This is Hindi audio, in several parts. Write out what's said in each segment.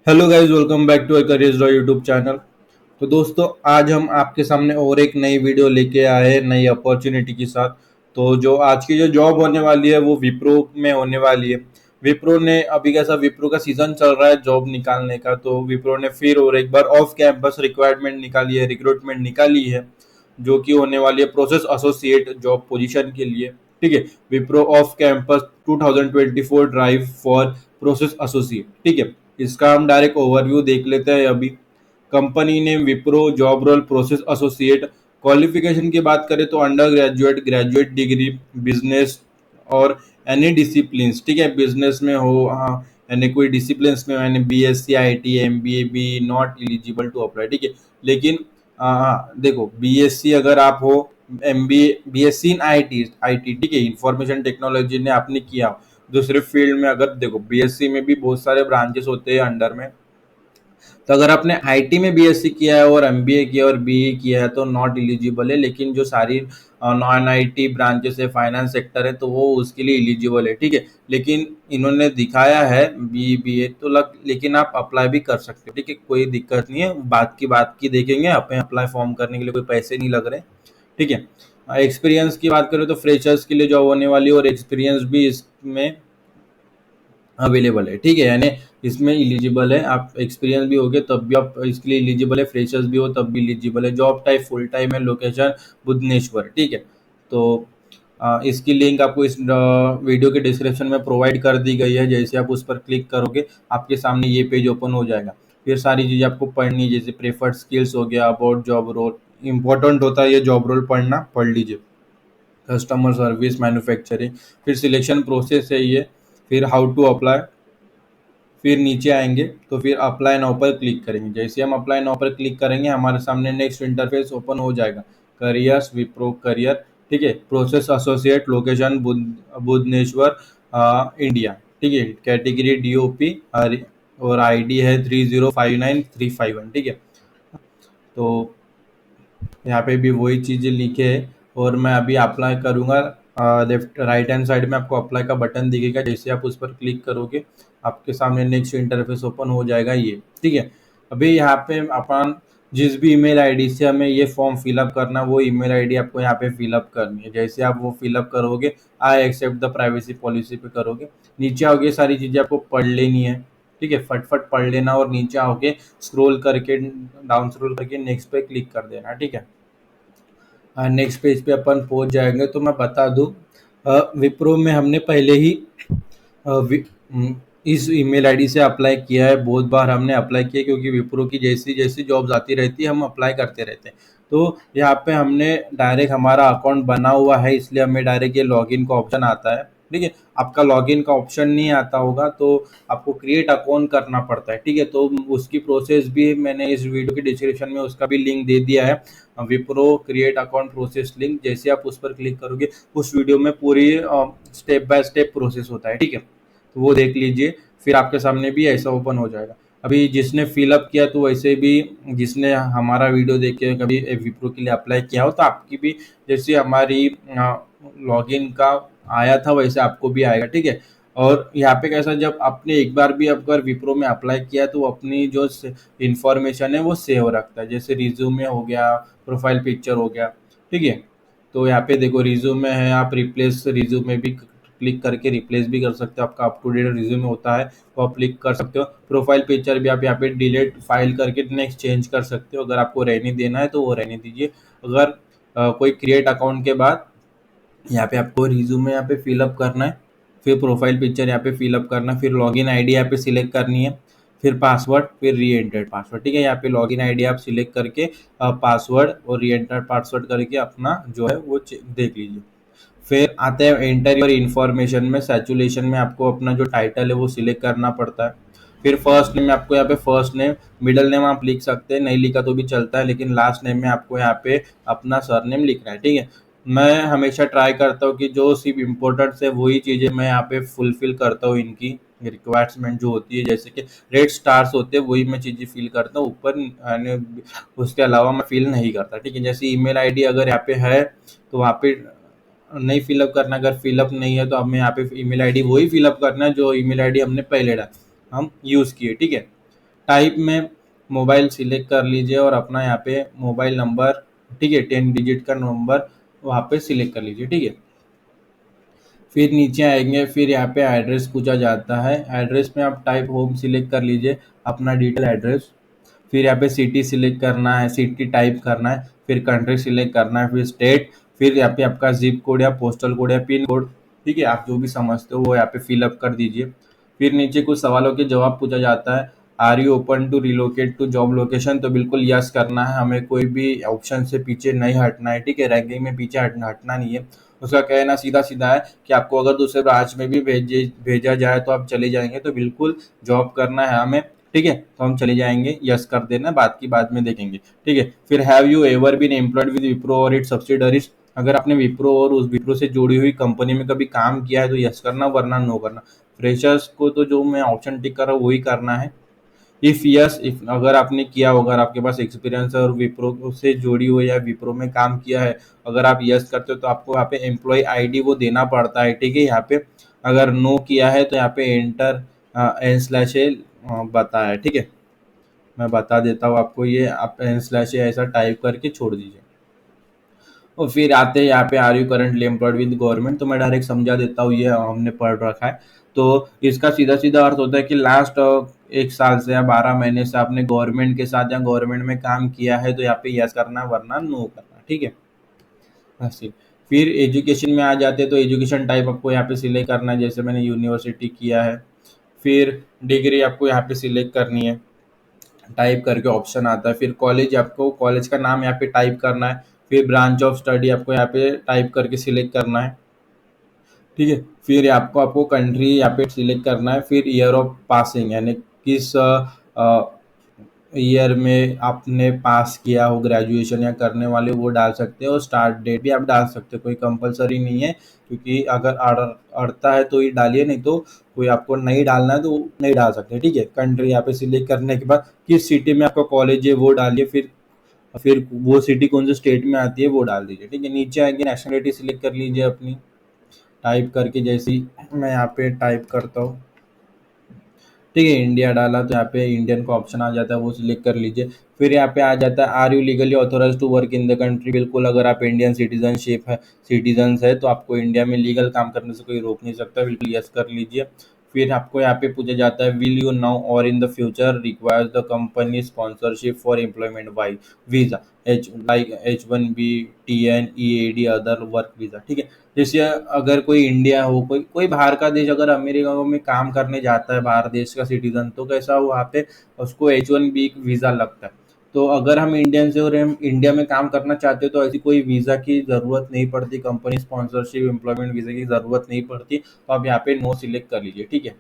Hello guys, welcome back to career YouTube channel. तो दोस्तों, आज हम आपके सामने और एक नई वीडियो लेके आए हैं नई अपॉर्चुनिटी के साथ। तो जो आज की जो जॉब होने वाली है वो विप्रो में होने वाली है। विप्रो ने अभी कैसा विप्रो का सीजन चल रहा है जॉब निकालने का, तो विप्रो ने फिर और एक बार ऑफ कैंपस रिक्वायरमेंट निकाली है, रिक्रूटमेंट निकाली है, जो कि होने वाली है प्रोसेस एसोसिएट जॉब पोजीशन के लिए। ठीक है, Wipro off campus 2024 drive for process associate. ठीक है, इसका हम डायरेक्ट ओवरव्यू देख लेते हैं। अभी कंपनी ने Wipro job role process associate. Qualification की बात करें तो undergraduate, graduate degree, business और एनी डिसिप्लिन। ठीक है, बिजनेस में हो, हाँ, यानी कोई डिसिप्लिन में, यानी BSc IT MBA be not eligible to apply. ठीक है, लेकिन हाँ देखो, बीएससी अगर आप हो, MBA BSc in IT IT, ठीक है, इंफॉर्मेशन टेक्नोलॉजी ने आपने किया हो, दूसरे फील्ड में, अगर देखो बीएससी में भी बहुत सारे ब्रांचेस होते हैं अंडर में। तो अगर आपने आईटी में बीएससी किया है और एमबीए किया और बीई किया है तो नॉट एलिजिबल है, लेकिन जो सारी नॉन आईटी ब्रांचेस है, फाइनेंस सेक्टर है, तो वो उसके लिए एलिजिबल है। ठीक है, लेकिन इन्होंने दिखाया है बी बी ए तो लेकिन आप अप्लाई भी कर सकते हो। ठीक है, कोई दिक्कत नहीं है, बात की देखेंगे। अपने अप्लाई फॉर्म करने के लिए कोई पैसे नहीं लग रहे। ठीक है, एक्सपीरियंस की बात करें तो फ्रेशर्स के लिए जॉब होने वाली है और एक्सपीरियंस भी इसमें अवेलेबल है। ठीक है, यानी इसमें एलिजिबल है, आप एक्सपीरियंस भी होगे तब भी आप इसके लिए एलिजिबल है, फ्रेशर्स भी हो तब भी एलिजिबल है। जॉब टाइप फुल टाइम है, लोकेशन बुधनेश्वर। ठीक है, तो इसकी लिंक आपको इस वीडियो के डिस्क्रिप्शन में प्रोवाइड कर दी गई है। जैसे आप उस पर क्लिक करोगे आपके सामने ये पेज ओपन हो जाएगा। फिर सारी चीज़ें आपको पढ़नी है, जैसे प्रेफर्ड स्किल्स हो गया, अबाउट जॉब रोल। इंपॉर्टेंट होता है ये जॉब रोल पढ़ना, पढ़ लीजिए। कस्टमर सर्विस, मैन्युफैक्चरिंग, फिर सिलेक्शन प्रोसेस है ये, फिर हाउ टू अप्लाई। फिर नीचे आएंगे तो फिर अप्लाई नाउ पर क्लिक करेंगे। जैसे हम अप्लाई नाउ पर क्लिक करेंगे हमारे सामने नेक्स्ट इंटरफेस ओपन हो जाएगा। Careers, Wipro career. ठीक है, प्रोसेस एसोसिएट, लोकेशन बुधनेश्वर, इंडिया। ठीक है, कैटेगरी डीओपी और आईडी है 3059351। ठीक है, तो यहाँ पे भी वही चीज़ें लिखे है और मैं अभी अप्लाई करूँगा। लेफ्ट राइट हैंड साइड में आपको अप्लाई का बटन दिखेगा। जैसे आप उस पर क्लिक करोगे आपके सामने नेक्स्ट इंटरफेस ओपन हो जाएगा ये। ठीक है, अभी यहाँ पे अपन जिस भी ईमेल आईडी से हमें ये फॉर्म फिलअप करना, वो ईमेल आईडी आपको यहाँ पे फिलअप करनी है। जैसे आप वो फिलअप करोगे, I accept the privacy policy पे करोगे, नीचे आओगे, सारी चीज़ें आपको पढ़ लेनी है। ठीक है, फटफट पढ़ लेना और नीचे आओगे, स्क्रॉल करके डाउन स्क्रॉल करके नेक्स्ट पे क्लिक कर देना। ठीक है, नेक्स्ट पेज पे अपन पहुंच जाएंगे। तो मैं बता दूं, विप्रो में हमने पहले ही अ, वि- हम्म, इस ईमेल आईडी से अप्लाई किया है। बहुत बार हमने अप्लाई किया क्योंकि विप्रो की जैसी जैसी जॉब्स आती रहती है हम अप्लाई करते रहते हैं। तो यहाँ पे हमने डायरेक्ट हमारा अकाउंट बना हुआ है, इसलिए हमें डायरेक्ट ये लॉगिन का ऑप्शन आता है। ठीक है, आपका लॉगिन का ऑप्शन नहीं आता होगा तो आपको क्रिएट अकाउंट करना पड़ता है। ठीक है, तो उसकी प्रोसेस भी मैंने इस वीडियो के डिस्क्रिप्शन में उसका भी लिंक दे दिया है। Wipro create account process link, जैसे आप उस पर क्लिक करोगे उस वीडियो में पूरी स्टेप बाय स्टेप प्रोसेस होता है। ठीक है, तो वो देख लीजिए, फिर आपके सामने भी ऐसा ओपन हो जाएगा। अभी जिसने फिलअप किया तो वैसे भी, जिसने हमारा वीडियो देख के कभी विप्रो के लिए अप्लाई किया हो तो आपकी भी जैसे हमारी लॉगिन का आया था वैसे आपको भी आएगा। ठीक है, और यहाँ पे कैसा, जब आपने एक बार भी अगर विप्रो में अप्लाई किया तो अपनी जो इंफॉर्मेशन है वो सेव रखता है, जैसे रिज्यूमे हो गया, प्रोफाइल पिक्चर हो गया। ठीक है, तो यहाँ पे देखो रिज्यूमे है, आप रिप्लेस रिज्यूमे भी क्लिक करके रिप्लेस भी कर सकते हो। आपका अप टू डेट रिज्यूमे होता है तो आप क्लिक कर सकते हो। प्रोफाइल पिक्चर भी आप यहाँ पे डिलीट फाइल करके नेक्स्ट चेंज कर सकते हो। अगर आपको रहने देना है तो वो रहने दीजिए। अगर कोई क्रिएट अकाउंट के बाद यहाँ पे आपको रिज्यूमे यहाँ पे फिलअप करना है, फिर प्रोफाइल पिक्चर यहाँ पे फिलअप करना है, फिर लॉगिन आईडी यहाँ पे सिलेक्ट करनी है, फिर पासवर्ड, फिर री एंटर्ड पासवर्ड। ठीक है, यहाँ पे लॉगिन आईडी आप सिलेक्ट करके पासवर्ड और री एंटर्ड पासवर्ड करके अपना जो है वो देख लीजिए। फिर आते हैं एंटर योर इन्फॉर्मेशन में, सैचुरेशन में आपको अपना जो टाइटल है वो सिलेक्ट करना पड़ता है। फिर फर्स्ट नेम में आपको यहाँ पे फर्स्ट नेम, मिडिल नेम आप लिख सकते हैं, नहीं लिखा तो भी चलता है, लेकिन लास्ट नेम में आपको यहाँ पे अपना सरनेम लिखना है। ठीक है, मैं हमेशा ट्राई करता हूँ कि जो सिर्फ इम्पोर्टेंट्स है वही चीज़ें मैं यहाँ पे फुलफिल करता हूँ। इनकी रिक्वायरमेंट जो होती है, जैसे कि रेड स्टार्स होते हैं, वही मैं चीज़ें फिल करता हूँ ऊपर, यानी उसके अलावा मैं फिल नहीं करता। ठीक है, जैसे ईमेल आईडी अगर यहाँ पे है तो वहाँ पे नहीं फिलअप करना, अगर फिलअप नहीं है तो हमें यहाँ पे ईमेल आईडी वही फिलअप करना है जो ईमेल आईडी हमने पहले हम यूज़ किए। ठीक है, टाइप में मोबाइल सिलेक्ट कर लीजिए और अपना यहाँ पे मोबाइल नंबर, ठीक है, 10 डिजिट का नंबर वहाँ पे सिलेक्ट कर लीजिए, ठीक है। फिर नीचे आएंगे, फिर यहाँ पे एड्रेस पूछा जाता है। एड्रेस में आप टाइप होम सिलेक्ट कर लीजिए, अपना डिटेल एड्रेस। फिर यहाँ पे सिटी सिलेक्ट करना है, सिटी टाइप करना है, फिर कंट्री सिलेक्ट करना है, फिर स्टेट, फिर यहाँ पे आपका जिप कोड या पोस्टल कोड या पिन कोड, ठीक है, आप जो भी समझते हो वो यहाँ पे फिलअप कर दीजिए। फिर नीचे कुछ सवालों के जवाब पूछा जाता है। Are you open to relocate to job location, तो बिल्कुल यस करना है, हमें कोई भी ऑप्शन से पीछे नहीं हटना है, ठीक है, रैंकिंग में पीछे हटना नहीं है। उसका कहना सीधा सीधा है कि आपको अगर दूसरे ब्रांच में भी भेजा जाए तो आप चले जाएंगे, तो बिल्कुल जॉब करना है हमें, ठीक है, तो हम चले जाएंगे, यस कर देना, बात की बाद में देखेंगे, ठीक है। फिर have you ever been employed with Wipro or its subsidiaries, अगर आपने विप्रो और उस विप्रो से जुड़ी हुई कंपनी में कभी काम किया है तो यस करना, वरना नो करना। फ्रेशर्स को तो जो मैं ऑप्शन टिक कर रहा हूँ वही करना है। इफ यस, इफ अगर आपने किया होगा, अगर आपके पास एक्सपीरियंस है और विप्रो से जोड़ी हुई या विप्रो में काम किया है, अगर आप यस करते हो तो आपको यहाँ पे एम्प्लॉय आईडी वो देना पड़ता है, ठीक है, यहाँ पे। अगर नो किया है तो यहाँ पे एंटर एन स्लैश ए बता है, ठीक है, मैं बता देता हूँ आपको, ये आप एन स्लैश ए ऐसा टाइप करके छोड़ दीजिए। और फिर आते हैं यहाँ पे, are you currently employed with government, तो मैं डायरेक्ट समझा देता हूँ, ये हमने पढ़ रखा है। तो इसका सीधा सीधा अर्थ होता है कि लास्ट 1 साल से या 12 महीने से आपने गवर्नमेंट के साथ या गवर्नमेंट में काम किया है, तो यहाँ पे यस करना, वरना नो करना, ठीक है, ऐसे। फिर एजुकेशन में आ जाते हैं, तो एजुकेशन टाइप आपको यहाँ पे सिलेक्ट करना है, जैसे मैंने यूनिवर्सिटी किया है। फिर डिग्री आपको यहाँ पे सिलेक्ट करनी है, टाइप करके ऑप्शन आता है। फिर कॉलेज, आपको कॉलेज का नाम यहाँ पे टाइप करना है। फिर ब्रांच ऑफ स्टडी आपको यहाँ पे टाइप करके सिलेक्ट करना है, ठीक है। फिर आपको आपको कंट्री यहाँ पे सिलेक्ट करना है। फिर ईयर ऑफ पासिंग, यानी किस ईयर में आपने पास किया हो ग्रेजुएशन या करने वाले, वो डाल सकते हो। और स्टार्ट डेट भी आप डाल सकते हो, कोई कंपलसरी नहीं है, क्योंकि अगर अड़ता है तो ही डालिए, नहीं तो कोई आपको नहीं डालना है तो नहीं डाल सकते, ठीक है। कंट्री यहाँ पे सिलेक्ट करने के बाद किस सिटी में आपका कॉलेज है वो डालिए, फिर वो सिटी कौन से स्टेट में आती है वो डाल दीजिए, ठीक है। नीचे आएंगे, नेशनलिटी सिलेक्ट कर लीजिए अपनी, टाइप करके, जैसे ही मैं यहाँ पे टाइप करता हूँ, ठीक है, इंडिया डाला तो यहाँ पे इंडियन का ऑप्शन आ जाता है, वो सिलेक्ट कर लीजिए। फिर यहाँ पे आ जाता है, are you legally authorise to work in the country, बिल्कुल, अगर आप इंडियन सिटीजन्स है तो आपको इंडिया में लीगल काम करने से कोई रोक नहीं सकता, बिल्कुल यस कर लीजिए। फिर आपको यहाँ पे पूछा जाता है, will you now or in the future requires the company sponsorship for employment via visa, H like H1B, TN EAD other work visa, ठीक है। जैसे अगर कोई इंडिया हो, कोई कोई बाहर का देश, अगर अमेरिका में काम करने जाता है बाहर देश का सिटीजन, तो कैसा वहाँ पे उसको H1B वीज़ा लगता है। तो अगर हम इंडियन से और हम इंडिया में काम करना चाहते हो तो ऐसी कोई वीज़ा की ज़रूरत नहीं पड़ती, कंपनी स्पॉन्सरशिप एम्प्लॉयमेंट वीज़ा की ज़रूरत नहीं पड़ती, तो आप यहाँ पे नो सिलेक्ट कर लीजिए, ठीक है।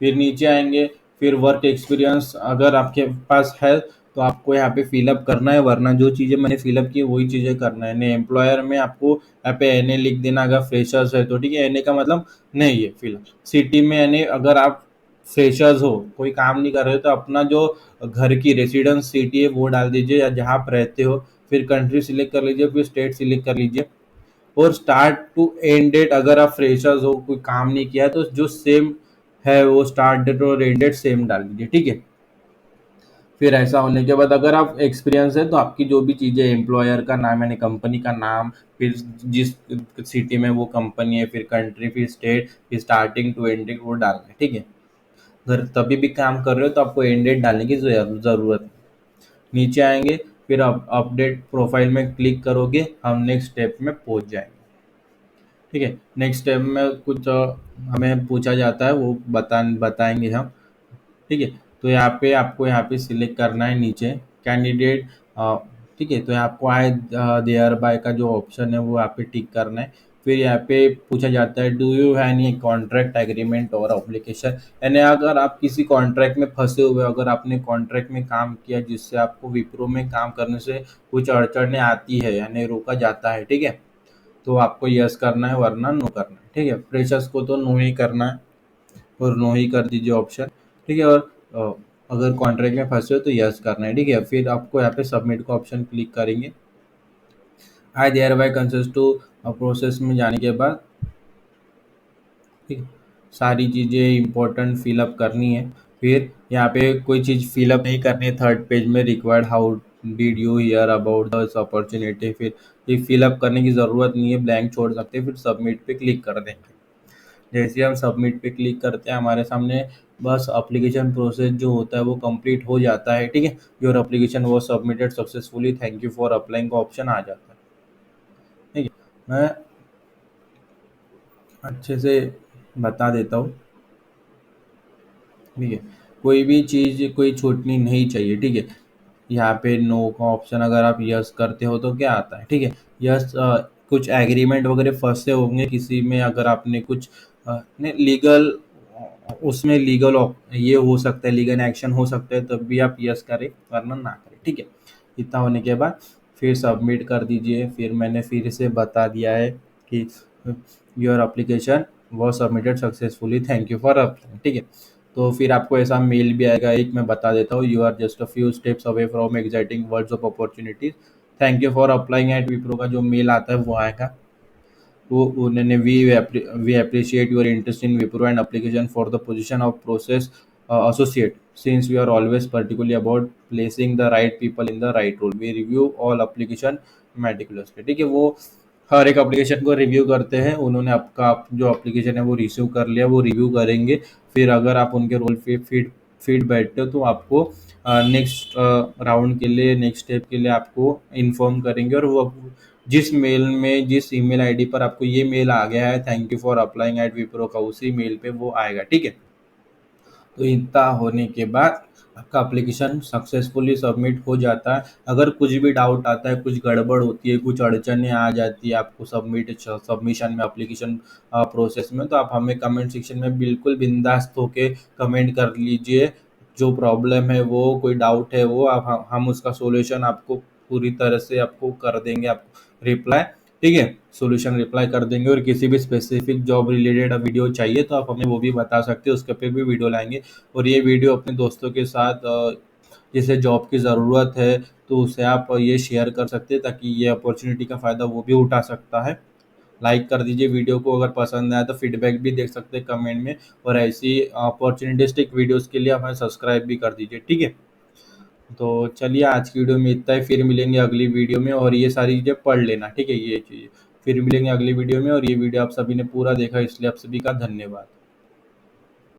फिर नीचे आएंगे, फिर वर्क एक्सपीरियंस अगर आपके पास है तो आपको यहाँ पे फिलअप करना है, वरना जो चीज़ें मैंने फिलअप की वही चीज़ें करना है। नहीं, एम्प्लॉयर में आपको यहाँ पे एन ए लिख देना, अगर फ्रेशर्स है तो, ठीक है, एन ए का मतलब नहीं है फिलअप। सिटी में एन ए, अगर आप फ्रेशर्स हो, कोई काम नहीं कर रहे हो, तो अपना जो घर की रेसिडेंस सिटी है वो डाल दीजिए, या जहाँ आप रहते हो। फिर कंट्री सिलेक्ट कर लीजिए, फिर स्टेट सिलेक्ट कर लीजिए। और स्टार्ट टू एंड डेट, अगर आप फ्रेशर्स हो, कोई काम नहीं किया है, तो जो सेम है वो स्टार्ट डेट और एंड डेट सेम डाल दीजिए, ठीक है। फिर ऐसा होने के बाद अगर आप एक्सपीरियंस है तो आपकी जो भी चीज़ें, एम्प्लॉयर का नाम यानी कंपनी का नाम, फिर जिस सिटी में वो कंपनी है, फिर कंट्री, फिर स्टेट, फिर स्टार्टिंग टू एंडिंग वो डालना है, ठीक है। अगर तभी भी काम कर रहे हो तो आपको एंड डेट डालने की ज़रूरत है। नीचे आएंगे, फिर आप अपडेट प्रोफाइल में क्लिक करोगे, हम नेक्स्ट स्टेप में पहुंच जाएंगे, ठीक है। नेक्स्ट स्टेप में कुछ हमें पूछा जाता है, वो बताएंगे हम, ठीक है। तो यहाँ पे आपको यहाँ पे सिलेक्ट करना है नीचे कैंडिडेट, ठीक है, तो यहाँ आपको आए देयर बाय का जो ऑप्शन है वो यहाँ पे टिक करना है। फिर यहाँ पे पूछा जाता है, do you have any contract agreement और ऑब्लिगेशन, यानी अगर आप किसी कॉन्ट्रैक्ट में फंसे हुए हो, अगर आपने कॉन्ट्रैक्ट में काम किया जिससे आपको विप्रो में काम करने से कुछ अड़चने आती है, यानी रोका जाता है, ठीक है, तो आपको यस करना है, वरना नो करना है, ठीक है। फ्रेशर्स को तो नो ही करना है, और नो ही कर दीजिए ऑप्शन, ठीक है। और अ, अगर कॉन्ट्रैक्ट में फंसे हो तो यस करना है, ठीक है। फिर आपको यहाँ पे सबमिट का ऑप्शन क्लिक करेंगे। I thereby consent to process में जाने के बाद, ठीक है, सारी चीज़ें इंपॉर्टेंट फिलअप करनी है। फिर यहाँ पे कोई चीज़ फिलअप नहीं करनी है, थर्ड पेज में required how did you here about this opportunity, फिर ये फिलअप करने की ज़रूरत नहीं है, ब्लैंक छोड़ सकते हैं, फिर सबमिट पे क्लिक कर देंगे। जैसे ही हम सबमिट पे क्लिक करते हैं हमारे सामने बस एप्लीकेशन प्रोसेस जो होता है वो कंप्लीट हो जाता है, ठीक है। योर एप्लीकेशन वो submitted successfully, thank you for applying का ऑप्शन आ जाता है, ठीक है। मैं अच्छे से बता देता हूँ, ठीक है। कोई भी चीज़ कोई छूटनी नहीं चाहिए, ठीक है। यहाँ पे नो का ऑप्शन अगर आप यस करते हो तो क्या आता है, ठीक है। यस, कुछ एग्रीमेंट वगैरह फंसे होंगे किसी में, अगर आपने कुछ लीगल, उसमें लीगल ये हो सकता है, लीगल एक्शन हो सकता है, तब भी आप यस करें वरना ना करें, ठीक है। इतना होने के बाद फिर सबमिट कर दीजिए। फिर मैंने फिर से बता दिया है कि योर एप्लीकेशन वो submitted successfully, thank you for applying, ठीक है। तो फिर आपको ऐसा मेल भी आएगा, एक मैं बता देता हूँ, you are just a few steps away from exciting words of opportunities, thank you for applying at Wipro का जो मेल आता है वो आएगा। वो उन्होंने we appreciate your interest in Wipro and application for the position of process associate. Since we are always particularly about placing the right people in the right role, we review all application meticulously, ठीक है। वो हर एक एप्लीकेशन को रिव्यू करते हैं, उन्होंने आपका जो एप्लीकेशन है वो रिसीव कर लिया, वो रिव्यू करेंगे। फिर अगर आप उनके रोल पे फिट बैठते हो तो आपको नेक्स्ट राउंड के लिए, नेक्स्ट स्टेप के लिए आपको इन्फॉर्म करेंगे, और वो जिस मेल में, जिस ईमेल आईडी पर आपको ये मेल आ गया है thank you for applying at Wipro का, उसी मेल पे वो आएगा, ठीक है। तो इतना होने के बाद आपका एप्लीकेशन सक्सेसफुली सबमिट हो जाता है। अगर कुछ भी डाउट आता है, कुछ गड़बड़ होती है, कुछ अड़चनें आ जाती है आपको सबमिशन में, एप्लीकेशन प्रोसेस में, तो आप हमें कमेंट सेक्शन में बिल्कुल बिंदास्त होके कमेंट कर लीजिए। जो प्रॉब्लम है वो, कोई डाउट है वो, आप हम उसका सॉल्यूशन आपको पूरी तरह से आपको कर देंगे, आपको रिप्लाई, ठीक है। सॉल्यूशन रिप्लाई कर देंगे। और किसी भी स्पेसिफिक जॉब रिलेटेड वीडियो चाहिए तो आप हमें वो भी बता सकते हैं, उसके पे भी वीडियो लाएंगे। और ये वीडियो अपने दोस्तों के साथ, जिसे जॉब की ज़रूरत है, तो उसे आप ये शेयर कर सकते हैं ताकि ये अपॉर्चुनिटी का फ़ायदा वो भी उठा सकता है। लाइक कर दीजिए वीडियो को, अगर पसंद आया तो फीडबैक भी दे सकते हैं कमेंट में। और ऐसी अपॉर्चुनिस्टिक वीडियोस के लिए हमें सब्सक्राइब भी कर दीजिए, ठीक है। तो चलिए आज की वीडियो में इतना ही, फिर मिलेंगे अगली वीडियो में, और ये सारी चीज़ें पढ़ लेना, ठीक है, ये चीज़। फिर मिलेंगे अगली वीडियो में, और ये वीडियो आप सभी ने पूरा देखा इसलिए आप सभी का धन्यवाद।